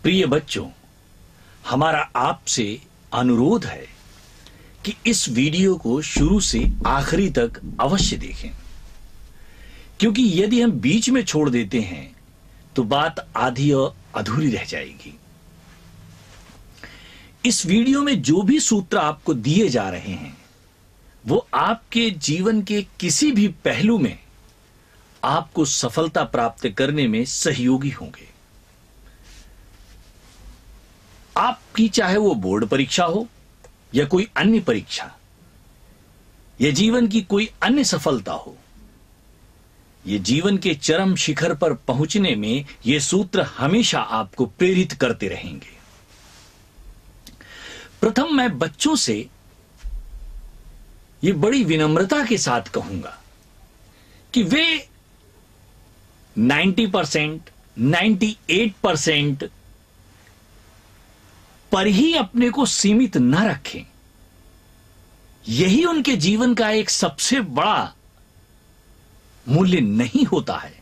प्रिय बच्चों, हमारा आपसे अनुरोध है कि इस वीडियो को शुरू से आखिरी तक अवश्य देखें, क्योंकि यदि हम बीच में छोड़ देते हैं तो बात आधी और अधूरी रह जाएगी। इस वीडियो में जो भी सूत्र आपको दिए जा रहे हैं वो आपके जीवन के किसी भी पहलू में आपको सफलता प्राप्त करने में सहयोगी होंगे। आपकी चाहे वो बोर्ड परीक्षा हो या कोई अन्य परीक्षा या जीवन की कोई अन्य सफलता हो, ये जीवन के चरम शिखर पर पहुंचने में ये सूत्र हमेशा आपको प्रेरित करते रहेंगे। प्रथम मैं बच्चों से ये बड़ी विनम्रता के साथ कहूंगा कि वे 90%, 98% पर ही अपने को सीमित न रखें। यही उनके जीवन का एक सबसे बड़ा मूल्य नहीं होता है।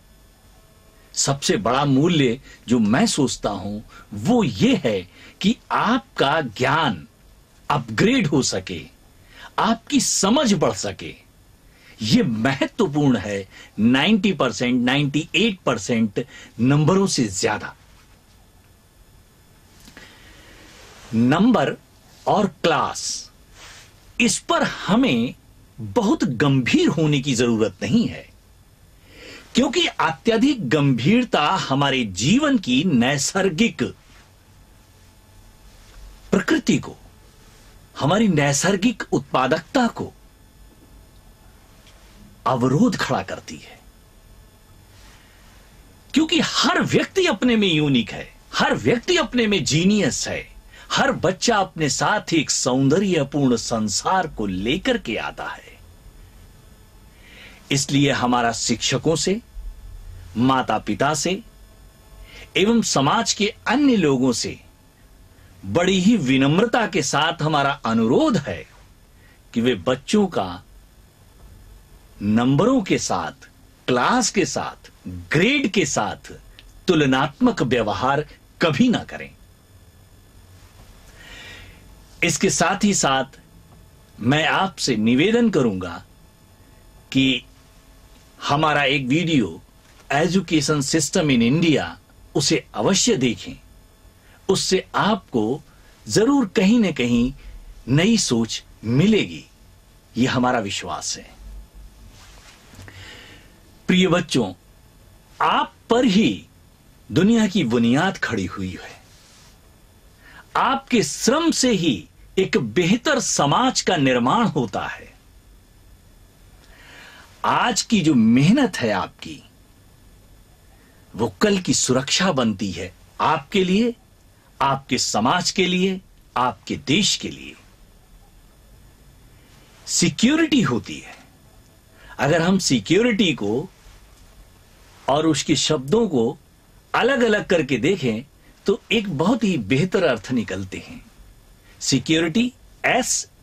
सबसे बड़ा मूल्य जो मैं सोचता हूं वो ये है कि आपका ज्ञान अपग्रेड हो सके, आपकी समझ बढ़ सके। ये महत्वपूर्ण है 90%, 98% नंबरों से ज्यादा। नंबर और क्लास, इस पर हमें बहुत गंभीर होने की जरूरत नहीं है, क्योंकि अत्यधिक गंभीरता हमारे जीवन की नैसर्गिक प्रकृति को, हमारी नैसर्गिक उत्पादकता को अवरोध खड़ा करती है। क्योंकि हर व्यक्ति अपने में यूनिक है, हर व्यक्ति अपने में जीनियस है, हर बच्चा अपने साथ एक सौंदर्यपूर्ण संसार को लेकर के आता है। इसलिए हमारा शिक्षकों से, माता पिता से एवं समाज के अन्य लोगों से बड़ी ही विनम्रता के साथ हमारा अनुरोध है कि वे बच्चों का नंबरों के साथ, क्लास के साथ, ग्रेड के साथ तुलनात्मक व्यवहार कभी ना करें। इसके साथ ही साथ मैं आपसे निवेदन करूंगा कि हमारा एक video education system in India, उसे अवश्य देखें। उससे आपको जरूर कहीं न कहीं नई सोच मिलेगी, यह हमारा विश्वास है। प्रिय बच्चों, आप पर ही दुनिया की बुनियाद खड़ी हुई है। आपके श्रम से ही एक बेहतर समाज का निर्माण होता है। आज की जो मेहनत है आपकी, वो कल की सुरक्षा बनती है आपके लिए, आपके समाज के लिए, आपके देश के लिए। सिक्योरिटी होती है। अगर हम सिक्योरिटी को और उसके शब्दों को अलग अलग करके देखें तो एक बहुत ही बेहतर अर्थ निकलते हैं। Security, SECURITY,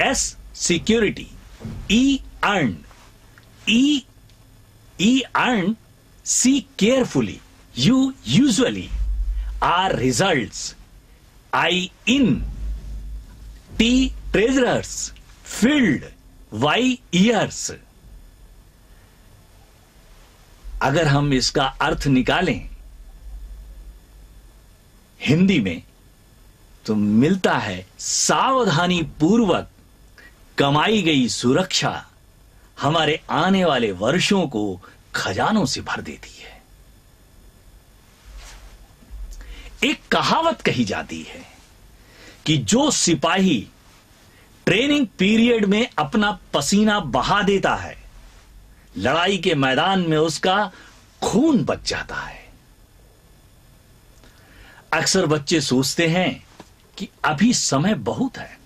S security, E earned, C carefully, U usually, R results, I in, T treasures, filled, Y years। अगर हम इसका अर्थ निकालें हिंदी में तो मिलता है सावधानी पूर्वक कमाई गई सुरक्षा हमारे आने वाले वर्षों को खजानों से भर देती है। एक कहावत कही जाती है कि जो सिपाही ट्रेनिंग पीरियड में अपना पसीना बहा देता है, लड़ाई के मैदान में उसका खून बच जाता है। अक्सर बच्चे सोचते हैं कि अभी समय बहुत है,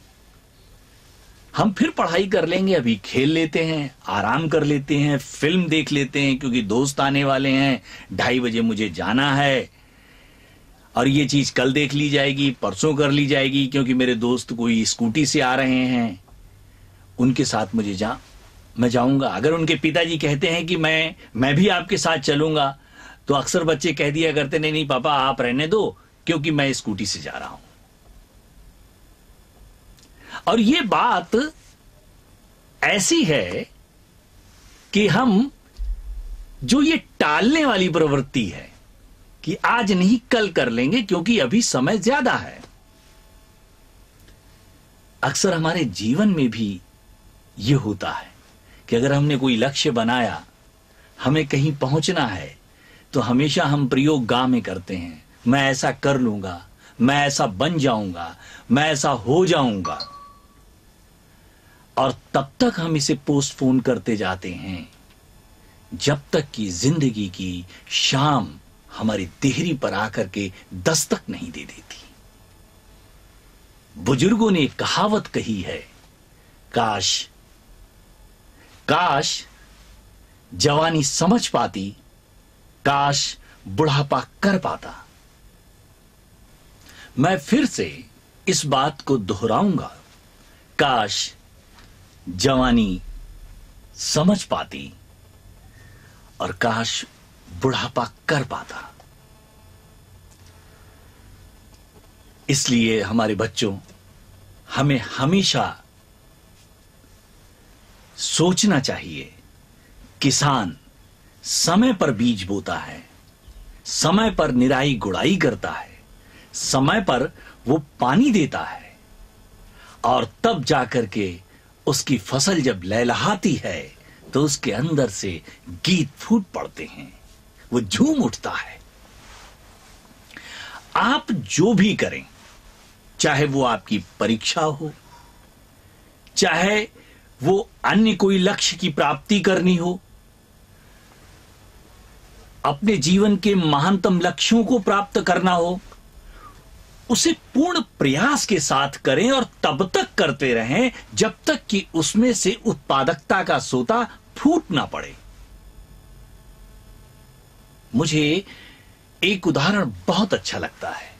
हम फिर पढ़ाई कर लेंगे, अभी खेल लेते हैं, आराम कर लेते हैं, फिल्म देख लेते हैं क्योंकि दोस्त आने वाले हैं, 2:30 बजे मुझे जाना है और ये चीज कल देख ली जाएगी, परसों कर ली जाएगी क्योंकि मेरे दोस्त कोई स्कूटी से आ रहे हैं, उनके साथ मुझे मैं जाऊंगा। अगर उनके पिताजी कहते हैं कि मैं भी आपके साथ चलूंगा, तो अक्सर बच्चे कह दिया करते नहीं नहीं पापा आप रहने दो, क्योंकि मैं स्कूटी से जा रहा हूं। और ये बात ऐसी है कि हम जो ये टालने वाली प्रवृत्ति है कि आज नहीं कल कर लेंगे क्योंकि अभी समय ज्यादा है, अक्सर हमारे जीवन में भी यह होता है कि अगर हमने कोई लक्ष्य बनाया, हमें कहीं पहुंचना है, तो हमेशा हम प्रयोग गा में करते हैं, मैं ऐसा कर लूंगा, मैं ऐसा बन जाऊंगा, मैं ऐसा हो जाऊंगा। और तब तक हम इसे पोस्टपोन करते जाते हैं जब तक कि जिंदगी की शाम हमारी देहरी पर आकर के दस्तक नहीं दे देती। बुजुर्गों ने एक कहावत कही है, काश जवानी समझ पाती, काश बुढ़ापा कर पाता। मैं फिर से इस बात को दोहराऊंगा, काश जवानी समझ पाती और काश बुढ़ापा कर पाता। इसलिए हमारे बच्चों, हमें हमेशा सोचना चाहिए, किसान समय पर बीज बोता है, समय पर निराई गुड़ाई करता है, समय पर वो पानी देता है, और तब जाकर के उसकी फसल जब लहलहाती है तो उसके अंदर से गीत फूट पड़ते हैं, वो झूम उठता है। आप जो भी करें, चाहे वो आपकी परीक्षा हो, चाहे वो अन्य कोई लक्ष्य की प्राप्ति करनी हो, अपने जीवन के महानतम लक्ष्यों को प्राप्त करना हो, उसे पूर्ण प्रयास के साथ करें और तब तक करते रहें जब तक कि उसमें से उत्पादकता का सोता फूट ना पड़े। मुझे एक उदाहरण बहुत अच्छा लगता है।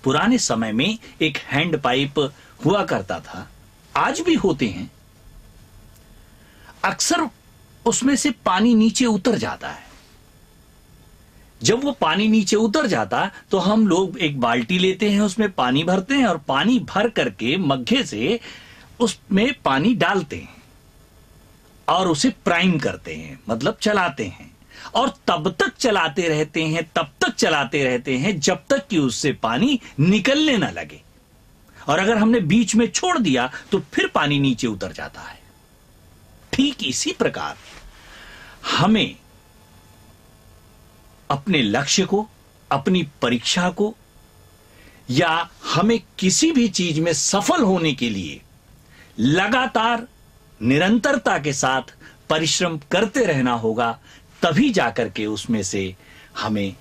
पुराने समय में एक हैंड पाइप हुआ करता था, आज भी होते हैं। अक्सर उसमें से पानी नीचे उतर जाता है। जब वो पानी नीचे उतर जाता तो हम लोग एक बाल्टी लेते हैं, उसमें पानी भरते हैं और पानी भर करके मग्घे से उसमें पानी डालते हैं और उसे प्राइम करते हैं, मतलब चलाते हैं, और तब तक चलाते रहते हैं, तब तक चलाते रहते हैं जब तक कि उससे पानी निकलने ना लगे। और अगर हमने बीच में छोड़ दिया तो फिर पानी नीचे उतर जाता है। ठीक इसी प्रकार हमें अपने लक्ष्य को, अपनी परीक्षा को, या हमें किसी भी चीज में सफल होने के लिए लगातार निरंतरता के साथ परिश्रम करते रहना होगा, तभी जाकर के उसमें से हमें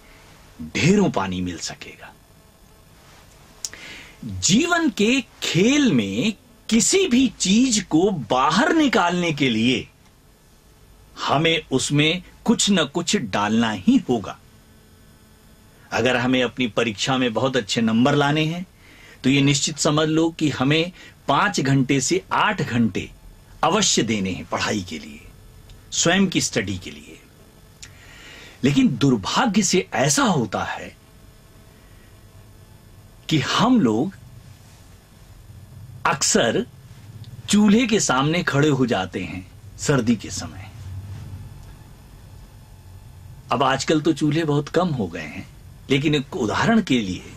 ढेरों पानी मिल सकेगा। जीवन के खेल में किसी भी चीज को बाहर निकालने के लिए हमें उसमें कुछ न कुछ डालना ही होगा। अगर हमें अपनी परीक्षा में बहुत अच्छे नंबर लाने हैं तो यह निश्चित समझ लो कि हमें 5 घंटे से 8 घंटे अवश्य देने हैं पढ़ाई के लिए, स्वयं की स्टडी के लिए। लेकिन दुर्भाग्य से ऐसा होता है कि हम लोग अक्सर चूल्हे के सामने खड़े हो जाते हैं सर्दी के समय। अब आजकल तो चूल्हे बहुत कम हो गए हैं, लेकिन एक उदाहरण के लिए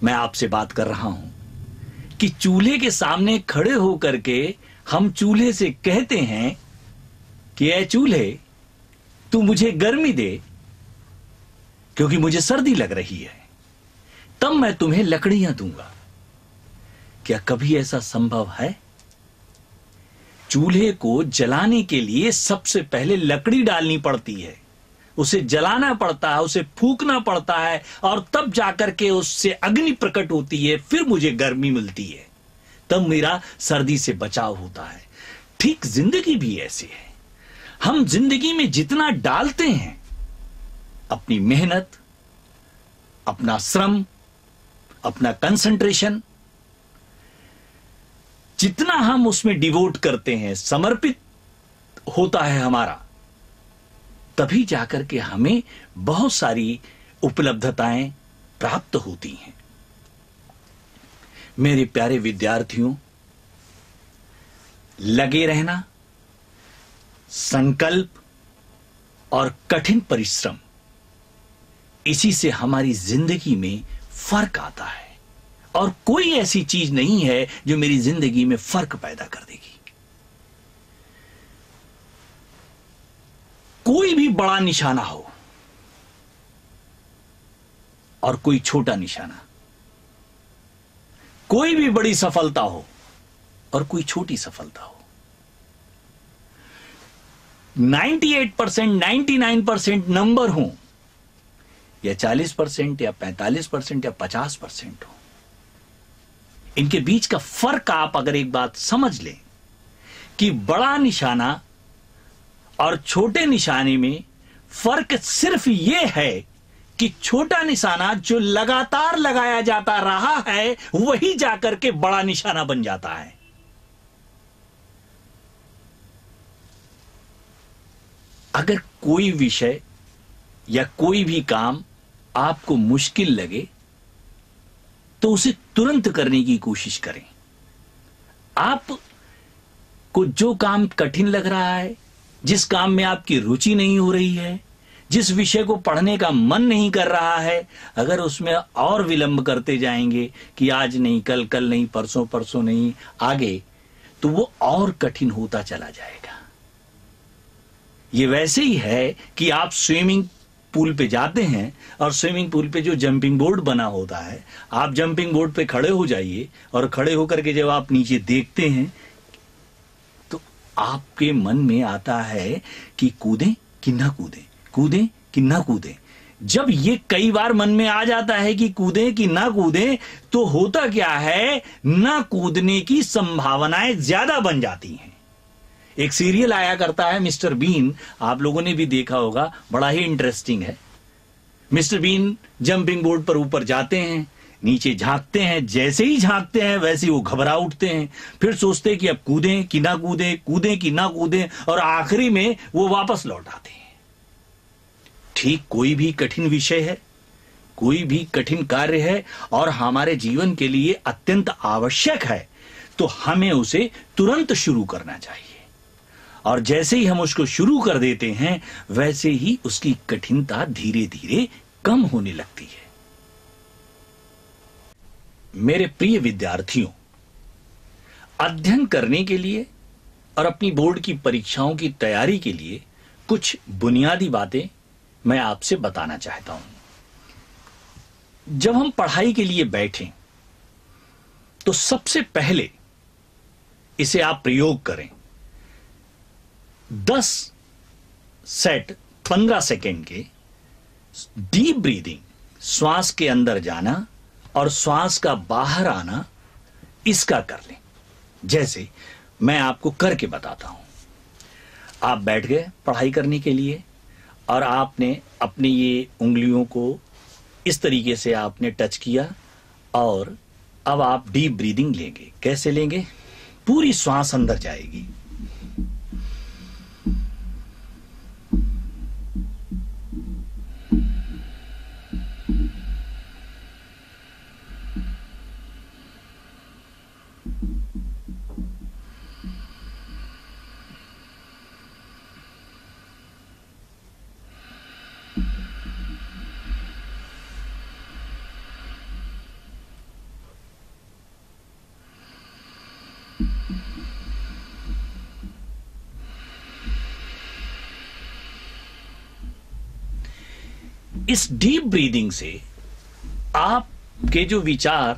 मैं आपसे बात कर रहा हूं कि चूल्हे के सामने खड़े होकर के हम चूल्हे से कहते हैं कि ऐ चूल्हे तू मुझे गर्मी दे क्योंकि मुझे सर्दी लग रही है, तब मैं तुम्हें लकड़ियां दूंगा। क्या कभी ऐसा संभव है? चूल्हे को जलाने के लिए सबसे पहले लकड़ी डालनी पड़ती है, उसे जलाना पड़ता है, उसे फूकना पड़ता है, और तब जाकर के उससे अग्नि प्रकट होती है, फिर मुझे गर्मी मिलती है, तब मेरा सर्दी से बचाव होता है। ठीक जिंदगी भी ऐसी है। हम जिंदगी में जितना डालते हैं, अपनी मेहनत, अपना श्रम, अपना कंसंट्रेशन, जितना हम उसमें डिवोट करते हैं, समर्पित होता है हमारा, तभी जाकर के हमें बहुत सारी उपलब्धताएं प्राप्त होती हैं। मेरे प्यारे विद्यार्थियों, लगे रहना, संकल्प और कठिन परिश्रम, इसी से हमारी जिंदगी में फर्क आता है। और कोई ऐसी चीज नहीं है जो मेरी जिंदगी में फर्क पैदा कर देगी। कोई भी बड़ा निशाना हो और कोई छोटा निशाना, कोई भी बड़ी सफलता हो और कोई छोटी सफलता हो, 98%, 99% नंबर हो या 40% या 45% या 50% हो, इनके बीच का फर्क आप अगर एक बात समझ लें कि बड़ा निशाना और छोटे निशाने में फर्क सिर्फ यह है कि छोटा निशाना जो लगातार लगाया जाता रहा है वही जाकर के बड़ा निशाना बन जाता है। अगर कोई विषय या कोई भी काम आपको मुश्किल लगे तो उसे तुरंत करने की कोशिश करें। आप को जो काम कठिन लग रहा है, जिस काम में आपकी रुचि नहीं हो रही है, जिस विषय को पढ़ने का मन नहीं कर रहा है, अगर उसमें और विलंब करते जाएंगे कि आज नहीं, कल कल नहीं, परसों परसों नहीं, आगे, तो वो और कठिन होता चला जाएगा। ये वैसे ही है कि आप स्विमिंग पूल पे जाते हैं और स्विमिंग पूल पे जो जंपिंग बोर्ड बना होता है, आप जंपिंग बोर्ड पे खड़े हो जाइए और खड़े होकर के जब आप नीचे देखते हैं तो आपके मन में आता है कि कूदें कि ना कूदें, कूदें कि ना कूदें। जब ये कई बार मन में आ जाता है कि कूदें कि ना कूदें, तो होता क्या है, ना कूदने की संभावनाएं ज्यादा बन जाती हैं। एक सीरियल आया करता है मिस्टर बीन, आप लोगों ने भी देखा होगा, बड़ा ही इंटरेस्टिंग है। मिस्टर बीन जंपिंग बोर्ड पर ऊपर जाते हैं, नीचे झांकते हैं, जैसे ही झांकते हैं वैसे ही वो घबरा उठते हैं, फिर सोचते हैं कि अब कूदें कि ना कूदें, कूदें कि ना कूदें, और आखिरी में वो वापस लौट आते हैं। ठीक कोई भी कठिन विषय है, कोई भी कठिन कार्य है और हमारे जीवन के लिए अत्यंत आवश्यक है, तो हमें उसे तुरंत शुरू करना चाहिए। और जैसे ही हम उसको शुरू कर देते हैं वैसे ही उसकी कठिनता धीरे धीरे कम होने लगती है। मेरे प्रिय विद्यार्थियों, अध्ययन करने के लिए और अपनी बोर्ड की परीक्षाओं की तैयारी के लिए कुछ बुनियादी बातें मैं आपसे बताना चाहता हूं। जब हम पढ़ाई के लिए बैठें तो सबसे पहले इसे आप प्रयोग करें। 10 सेट 15 सेकेंड के डीप ब्रीदिंग, श्वास के अंदर जाना और श्वास का बाहर आना, इसका कर लें। जैसे मैं आपको करके बताता हूं। आप बैठ गए पढ़ाई करने के लिए और आपने अपनी ये उंगलियों को इस तरीके से आपने टच किया और अब आप डीप ब्रीदिंग लेंगे। कैसे लेंगे? पूरी श्वास अंदर जाएगी, इस डीप ब्रीदिंग से आपके जो विचार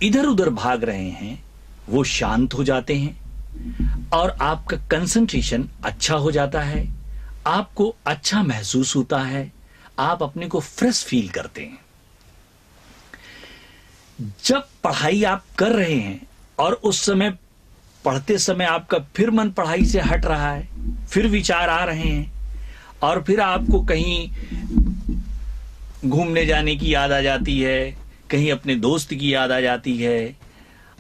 इधर उधर भाग रहे हैं वो शांत हो जाते हैं और आपका कंसंट्रेशन अच्छा हो जाता है, आपको अच्छा महसूस होता है, आप अपने को फ्रेश फील करते हैं। जब पढ़ाई आप कर रहे हैं और उस समय पढ़ते समय आपका फिर मन पढ़ाई से हट रहा है, फिर विचार आ रहे हैं और फिर आपको कहीं घूमने जाने की याद आ जाती है, कहीं अपने दोस्त की याद आ जाती है,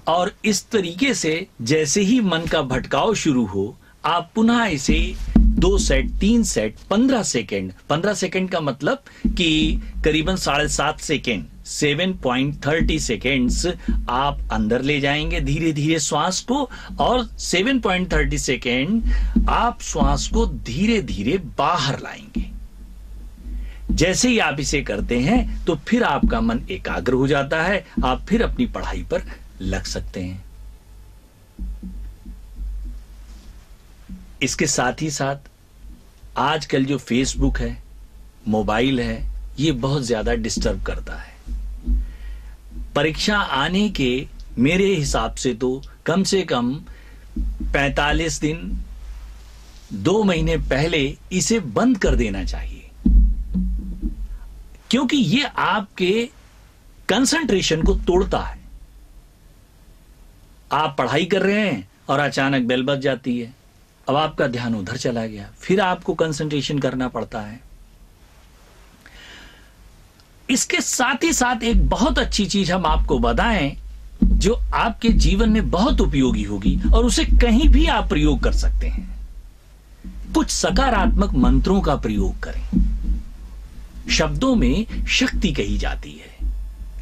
और इस तरीके से जैसे ही मन का भटकाव शुरू हो आप पुनः इसे 2 सेट 3 सेट 15 सेकेंड, 15 सेकेंड का मतलब कि करीबन 7.5 सेकेंड, 7.30 सेकेंड्स आप अंदर ले जाएंगे धीरे धीरे श्वास को, और 7.30 सेकेंड आप श्वास को धीरे धीरे बाहर लाएंगे। जैसे ही आप इसे करते हैं तो फिर आपका मन एकाग्र हो जाता है, आप फिर अपनी पढ़ाई पर लग सकते हैं। इसके साथ ही साथ आजकल जो फेसबुक है, मोबाइल है, ये बहुत ज्यादा डिस्टर्ब करता है। परीक्षा आने के मेरे हिसाब से कम 45 दिन 2 महीने पहले इसे बंद कर देना चाहिए, क्योंकि ये आपके कंसंट्रेशन को तोड़ता है। आप पढ़ाई कर रहे हैं और अचानक बेल बज जाती है, अब आपका ध्यान उधर चला गया, फिर आपको कंसंट्रेशन करना पड़ता है। इसके साथ ही साथ एक बहुत अच्छी चीज हम आपको बताएं जो आपके जीवन में बहुत उपयोगी होगी और उसे कहीं भी आप प्रयोग कर सकते हैं। कुछ सकारात्मक मंत्रों का प्रयोग करें। शब्दों में शक्ति कही जाती है,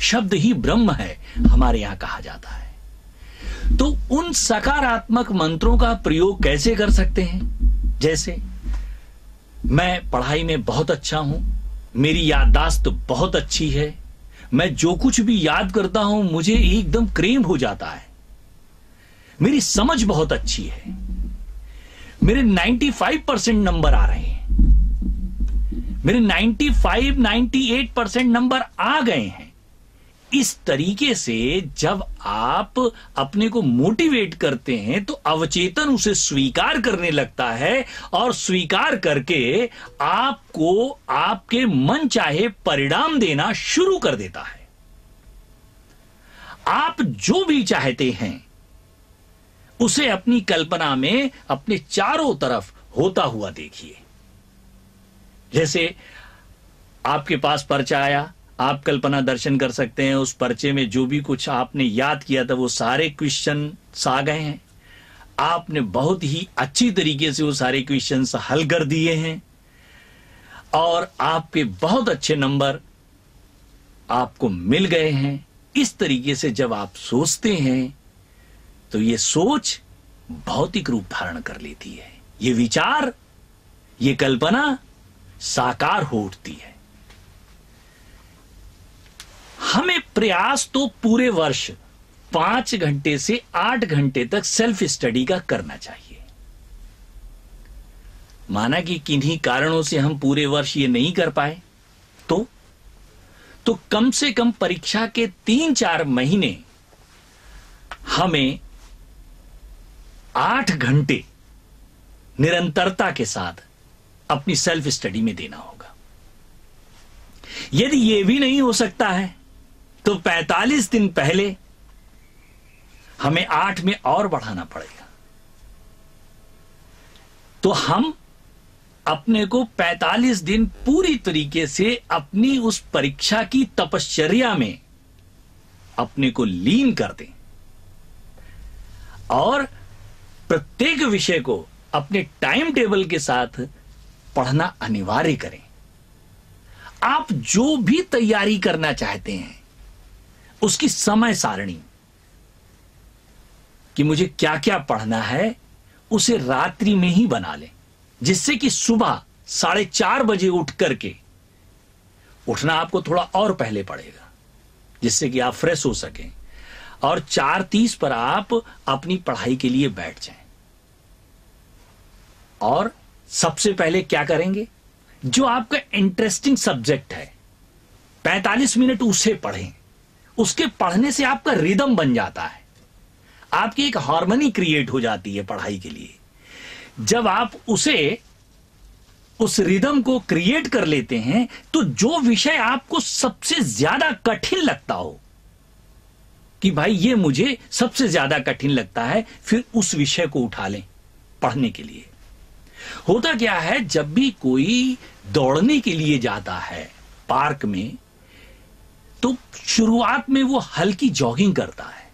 शब्द ही ब्रह्म है हमारे यहां कहा जाता है। तो उन सकारात्मक मंत्रों का प्रयोग कैसे कर सकते हैं? जैसे, मैं पढ़ाई में बहुत अच्छा हूं, मेरी याददाश्त बहुत अच्छी है, मैं जो कुछ भी याद करता हूं मुझे एकदम क्रेम हो जाता है, मेरी समझ बहुत अच्छी है, मेरे 95% नंबर आ रहे हैं, मेरे 95-98% नंबर आ गए हैं। इस तरीके से जब आप अपने को मोटिवेट करते हैं तो अवचेतन उसे स्वीकार करने लगता है और स्वीकार करके आपको आपके मन चाहे परिणाम देना शुरू कर देता है। आप जो भी चाहते हैं उसे अपनी कल्पना में अपने चारों तरफ होता हुआ देखिए। जैसे आपके पास पर्चा आया, आप कल्पना दर्शन कर सकते हैं उस पर्चे में जो भी कुछ आपने याद किया था वो सारे क्वेश्चन आ गए हैं, आपने बहुत ही अच्छी तरीके से वो सारे क्वेश्चंस हल कर दिए हैं और आपके बहुत अच्छे नंबर आपको मिल गए हैं। इस तरीके से जब आप सोचते हैं तो ये सोच भौतिक रूप धारण कर लेती है, ये विचार, ये कल्पना साकार हो उठती है। हमें प्रयास तो पूरे वर्ष 5 घंटे से 8 घंटे तक सेल्फ स्टडी का करना चाहिए। माना कि किन्हीं कारणों से हम पूरे वर्ष ये नहीं कर पाए तो कम से कम परीक्षा के 3-4 महीने हमें 8 घंटे निरंतरता के साथ अपनी सेल्फ स्टडी में देना होगा। यदि यह भी नहीं हो सकता है तो 45 दिन पहले हमें 8 में और बढ़ाना पड़ेगा। तो हम अपने को 45 दिन पूरी तरीके से अपनी उस परीक्षा की तपश्चर्या में अपने को लीन कर दें और प्रत्येक विषय को अपने टाइम टेबल के साथ पढ़ना अनिवार्य करें। आप जो भी तैयारी करना चाहते हैं उसकी समय सारणी, कि मुझे क्या क्या पढ़ना है, उसे रात्रि में ही बना लें, जिससे कि सुबह 4:30 बजे उठ करके, उठना आपको थोड़ा और पहले पड़ेगा जिससे कि आप फ्रेश हो सकें, और 4:30 पर आप अपनी पढ़ाई के लिए बैठ जाएं। और सबसे पहले क्या करेंगे, जो आपका इंटरेस्टिंग सब्जेक्ट है 45 मिनट उसे पढ़ें। उसके पढ़ने से आपका रिदम बन जाता है, आपकी एक हार्मनी क्रिएट हो जाती है पढ़ाई के लिए। जब आप उस रिदम को क्रिएट कर लेते हैं तो जो विषय आपको सबसे ज्यादा कठिन लगता हो कि भाई ये मुझे सबसे ज्यादा कठिन लगता है, फिर उस विषय को उठा लें पढ़ने के लिए। होता क्या है, जब भी कोई दौड़ने के लिए जाता है पार्क में तो शुरुआत में वो हल्की जॉगिंग करता है,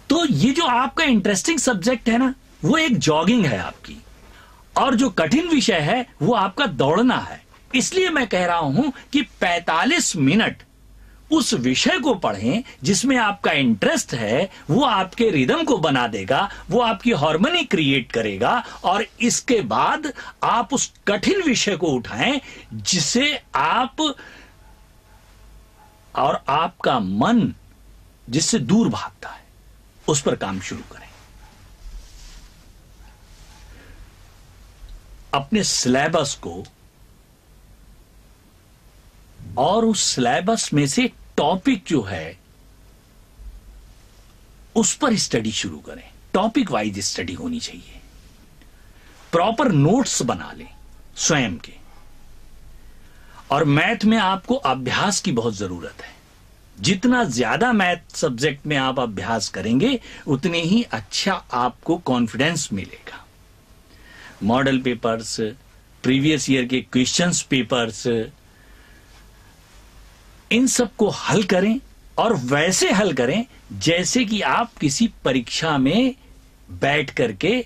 तो ये जो आपका इंटरेस्टिंग सब्जेक्ट है ना, वो एक जॉगिंग है आपकी, और जो कठिन विषय है वो आपका दौड़ना है। इसलिए मैं कह रहा हूं कि 45 मिनट उस विषय को पढ़ें जिसमें आपका इंटरेस्ट है, वो आपके रिदम को बना देगा, वो आपकी हार्मनी क्रिएट करेगा, और इसके बाद आप उस कठिन विषय को उठाएं जिसे आप और आपका मन जिससे दूर भागता है, उस पर काम शुरू करें। अपने सिलेबस को और उस सिलेबस में से टॉपिक जो है उस पर स्टडी शुरू करें। टॉपिक वाइज स्टडी होनी चाहिए। प्रॉपर नोट्स बना लें स्वयं के। और मैथ में आपको अभ्यास की बहुत जरूरत है। जितना ज्यादा मैथ सब्जेक्ट में आप अभ्यास करेंगे उतने ही अच्छा आपको कॉन्फिडेंस मिलेगा। मॉडल पेपर्स, प्रीवियस ईयर के क्वेश्चंस पेपर्स, इन सब को हल करें, और वैसे हल करें जैसे कि आप किसी परीक्षा में बैठ करके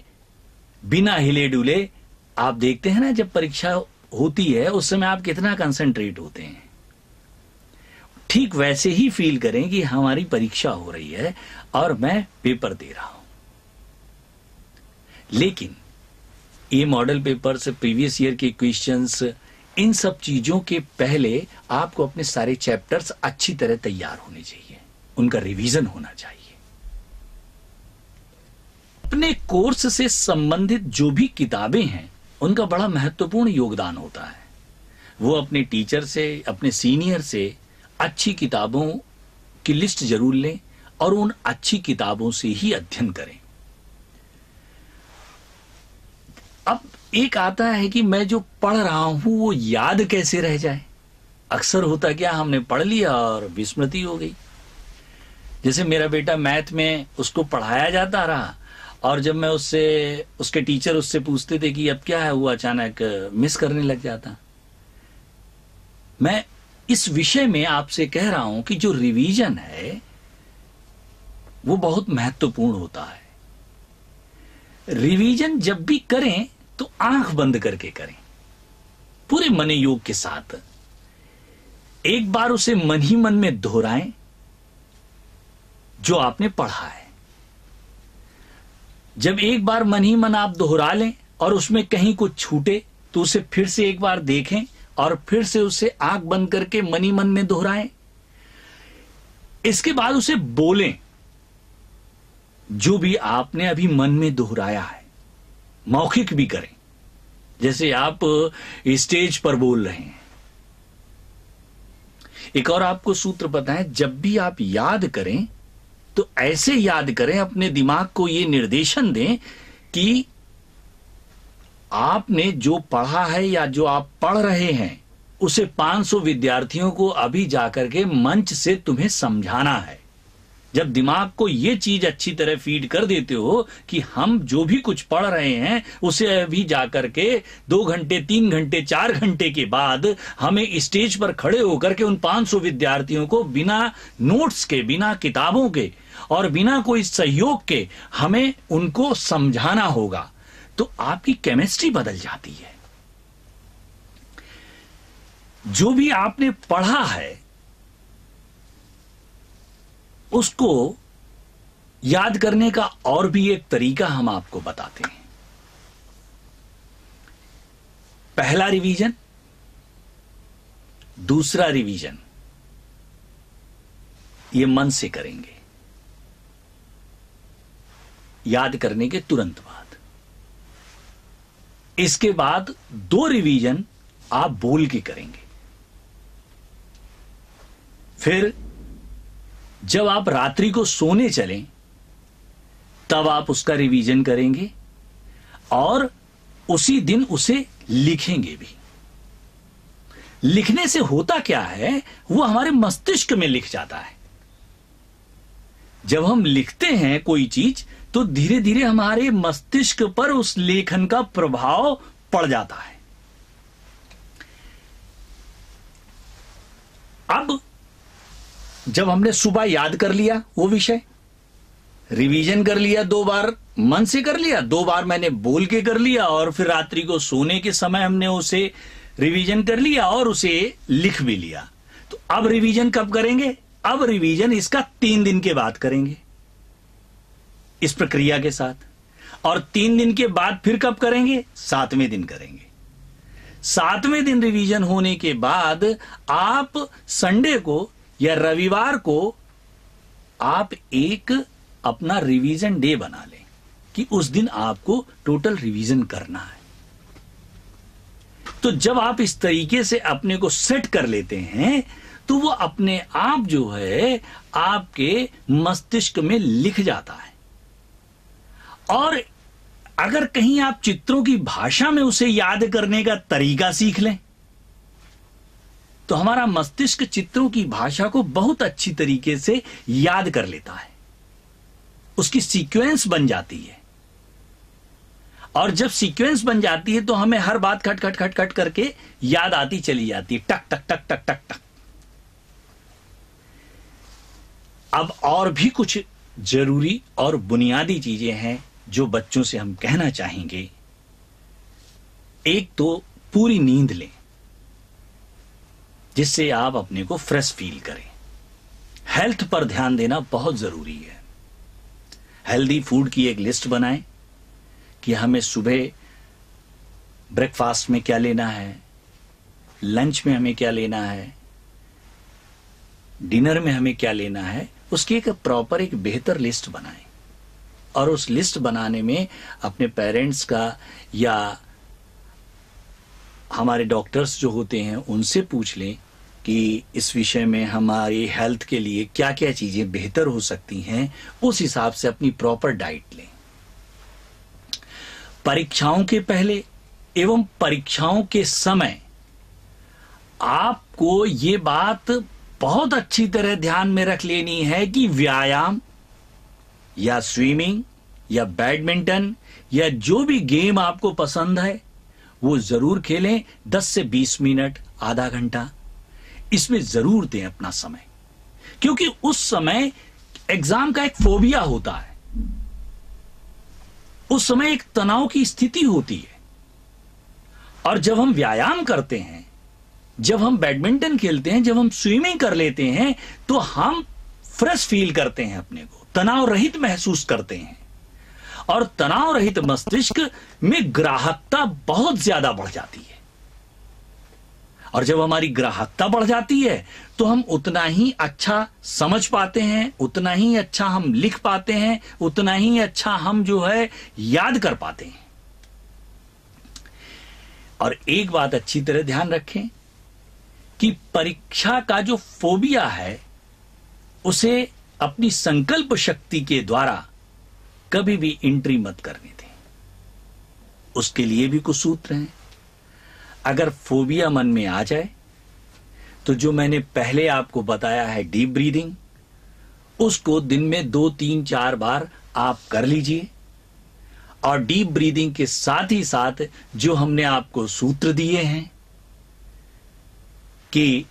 बिना हिले डुले, आप देखते हैं ना जब परीक्षा होती है उस समय आप कितना कंसंट्रेट होते हैं, ठीक वैसे ही फील करें कि हमारी परीक्षा हो रही है और मैं पेपर दे रहा हूं। लेकिन ये मॉडल पेपर्स, प्रीवियस ईयर के क्वेश्चंस, इन सब चीजों के पहले आपको अपने सारे चैप्टर्स अच्छी तरह तैयार होने चाहिए, उनका रिवीजन होना चाहिए। अपने कोर्स से संबंधित जो भी किताबें हैं उनका बड़ा महत्वपूर्ण योगदान होता है। वो अपने टीचर से, अपने सीनियर से अच्छी किताबों की लिस्ट जरूर लें और उन अच्छी किताबों से ही अध्ययन करें। अब एक आता है कि मैं जो पढ़ रहा हूं वो याद कैसे रह जाए। अक्सर होता क्या, हमने पढ़ लिया और विस्मृति हो गई। जैसे मेरा बेटा मैथ में, उसको पढ़ाया जाता रहा और जब मैं उसके टीचर उससे पूछते थे कि अब क्या है, वो अचानक मिस करने लग जाता। मैं इस विषय में आपसे कह रहा हूं कि जो रिवीजन है वो बहुत महत्वपूर्ण होता है। रिवीजन जब भी करें तो आंख बंद करके करें, पूरे मन योग के साथ। एक बार उसे मन ही मन में दोहराएं जो आपने पढ़ा है। जब एक बार मन ही मन आप दोहरा लें और उसमें कहीं कुछ छूटे तो उसे फिर से एक बार देखें और फिर से उसे आंख बंद करके मन ही मन में दोहराएं। इसके बाद उसे बोलें जो भी आपने अभी मन में दोहराया है। मौखिक भी करें, जैसे आप स्टेज पर बोल रहे हैं। एक और आपको सूत्र पता है, जब भी आप याद करें तो ऐसे याद करें, अपने दिमाग को यह निर्देशन दें कि आपने जो पढ़ा है या जो आप पढ़ रहे हैं उसे 500 विद्यार्थियों को अभी जाकर के मंच से तुम्हें समझाना है। जब दिमाग को यह चीज अच्छी तरह फीड कर देते हो कि हम जो भी कुछ पढ़ रहे हैं उसे अभी जाकर के 2 घंटे, 3 घंटे, 4 घंटे के बाद हमें स्टेज पर खड़े होकर के उन 500 विद्यार्थियों को बिना नोट्स के, बिना किताबों के और बिना कोई सहयोग के हमें उनको समझाना होगा, तो आपकी केमिस्ट्री बदल जाती है। जो भी आपने पढ़ा है उसको याद करने का और भी एक तरीका हम आपको बताते हैं। पहला रिवीजन, दूसरा रिवीजन ये मन से करेंगे याद करने के तुरंत बाद। इसके बाद 2 रिवीजन आप बोल के करेंगे। फिर जब आप रात्रि को सोने चलें तब आप उसका रिवीजन करेंगे और उसी दिन उसे लिखेंगे भी। लिखने से होता क्या है, वो हमारे मस्तिष्क में लिख जाता है। जब हम लिखते हैं कोई चीज तो धीरे धीरे हमारे मस्तिष्क पर उस लेखन का प्रभाव पड़ जाता है। अब जब हमने सुबह याद कर लिया वो विषय, रिवीजन कर लिया, 2 बार मन से कर लिया, 2 बार मैंने बोल के कर लिया, और फिर रात्रि को सोने के समय हमने उसे रिवीजन कर लिया और उसे लिख भी लिया। तो अब रिवीजन कब करेंगे? अब रिवीजन इसका 3 दिन के बाद करेंगे, इस प्रक्रिया के साथ। और 3 दिन के बाद फिर कब करेंगे? 7वें दिन करेंगे। 7वें दिन रिवीजन होने के बाद आप संडे को या रविवार को आप एक अपना रिवीजन डे बना लें कि उस दिन आपको टोटल रिवीजन करना है। तो जब आप इस तरीके से अपने को सेट कर लेते हैं तो वो अपने आप जो है आपके मस्तिष्क में लिख जाता है। और अगर कहीं आप चित्रों की भाषा में उसे याद करने का तरीका सीख लें तो हमारा मस्तिष्क चित्रों की भाषा को बहुत अच्छी तरीके से याद कर लेता है, उसकी सीक्वेंस बन जाती है। और जब सीक्वेंस बन जाती है तो हमें हर बात खट खट खट खट करके याद आती चली जाती है, टक टक टक टक टक टक। अब और भी कुछ जरूरी और बुनियादी चीजें हैं जो बच्चों से हम कहना चाहेंगे। एक तो पूरी नींद लें जिससे आप अपने को फ्रेश फील करें। हेल्थ पर ध्यान देना बहुत जरूरी है। हेल्दी फूड की एक लिस्ट बनाएं कि हमें सुबह ब्रेकफास्ट में क्या लेना है, लंच में हमें क्या लेना है, डिनर में हमें क्या लेना है। उसकी एक प्रॉपर एक बेहतर लिस्ट बनाएं और उस लिस्ट बनाने में अपने पेरेंट्स का या हमारे डॉक्टर्स जो होते हैं उनसे पूछ लें कि इस विषय में हमारी हेल्थ के लिए क्या क्या चीजें बेहतर हो सकती हैं। उस हिसाब से अपनी प्रॉपर डाइट लें। परीक्षाओं के पहले एवं परीक्षाओं के समय आपको ये बात बहुत अच्छी तरह ध्यान में रख लेनी है कि व्यायाम या स्विमिंग या बैडमिंटन या जो भी गेम आपको पसंद है वो जरूर खेलें। 10 से 20 मिनट, आधा घंटा इसमें जरूर दें अपना समय, क्योंकि उस समय एग्जाम का एक फोबिया होता है, उस समय एक तनाव की स्थिति होती है। और जब हम व्यायाम करते हैं, जब हम बैडमिंटन खेलते हैं, जब हम स्विमिंग कर लेते हैं तो हम फ्रेश फील करते हैं, अपने को तनाव रहित महसूस करते हैं। और तनाव रहित मस्तिष्क में ग्राहकता बहुत ज्यादा बढ़ जाती है। और जब हमारी ग्राहकता बढ़ जाती है तो हम उतना ही अच्छा समझ पाते हैं, उतना ही अच्छा हम लिख पाते हैं, उतना ही अच्छा हम जो है याद कर पाते हैं। और एक बात अच्छी तरह ध्यान रखें कि परीक्षा का जो फोबिया है उसे अपनी संकल्प शक्ति के द्वारा कभी भी एंट्री मत करने दें। उसके लिए भी कुछ सूत्र हैं। अगर फोबिया मन में आ जाए तो जो मैंने पहले आपको बताया है डीप ब्रीदिंग, उसको दिन में 2, 3, 4 बार आप कर लीजिए। और डीप ब्रीदिंग के साथ ही साथ जो हमने आपको सूत्र दिए हैं कि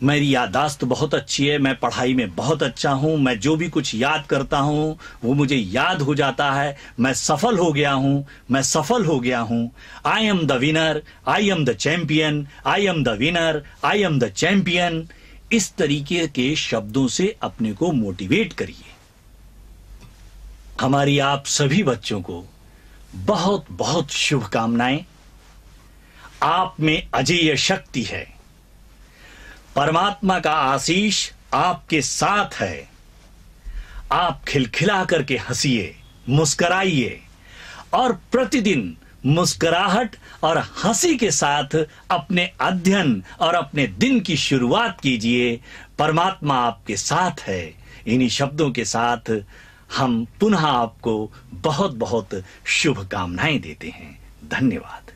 मेरी याददाश्त बहुत अच्छी है, मैं पढ़ाई में बहुत अच्छा हूं, मैं जो भी कुछ याद करता हूं वो मुझे याद हो जाता है, मैं सफल हो गया हूं, मैं सफल हो गया हूं, I am the winner, I am the champion, I am the winner, I am the champion. इस तरीके के शब्दों से अपने को मोटिवेट करिए। हमारी आप सभी बच्चों को बहुत बहुत शुभकामनाएं। आप में अजेय शक्ति है। परमात्मा का आशीष आपके साथ है। आप खिलखिला करके हंसिए, मुस्कराइए और प्रतिदिन मुस्कुराहट और हंसी के साथ अपने अध्ययन और अपने दिन की शुरुआत कीजिए। परमात्मा आपके साथ है। इन्हीं शब्दों के साथ हम पुनः आपको बहुत बहुत शुभकामनाएं देते हैं। धन्यवाद।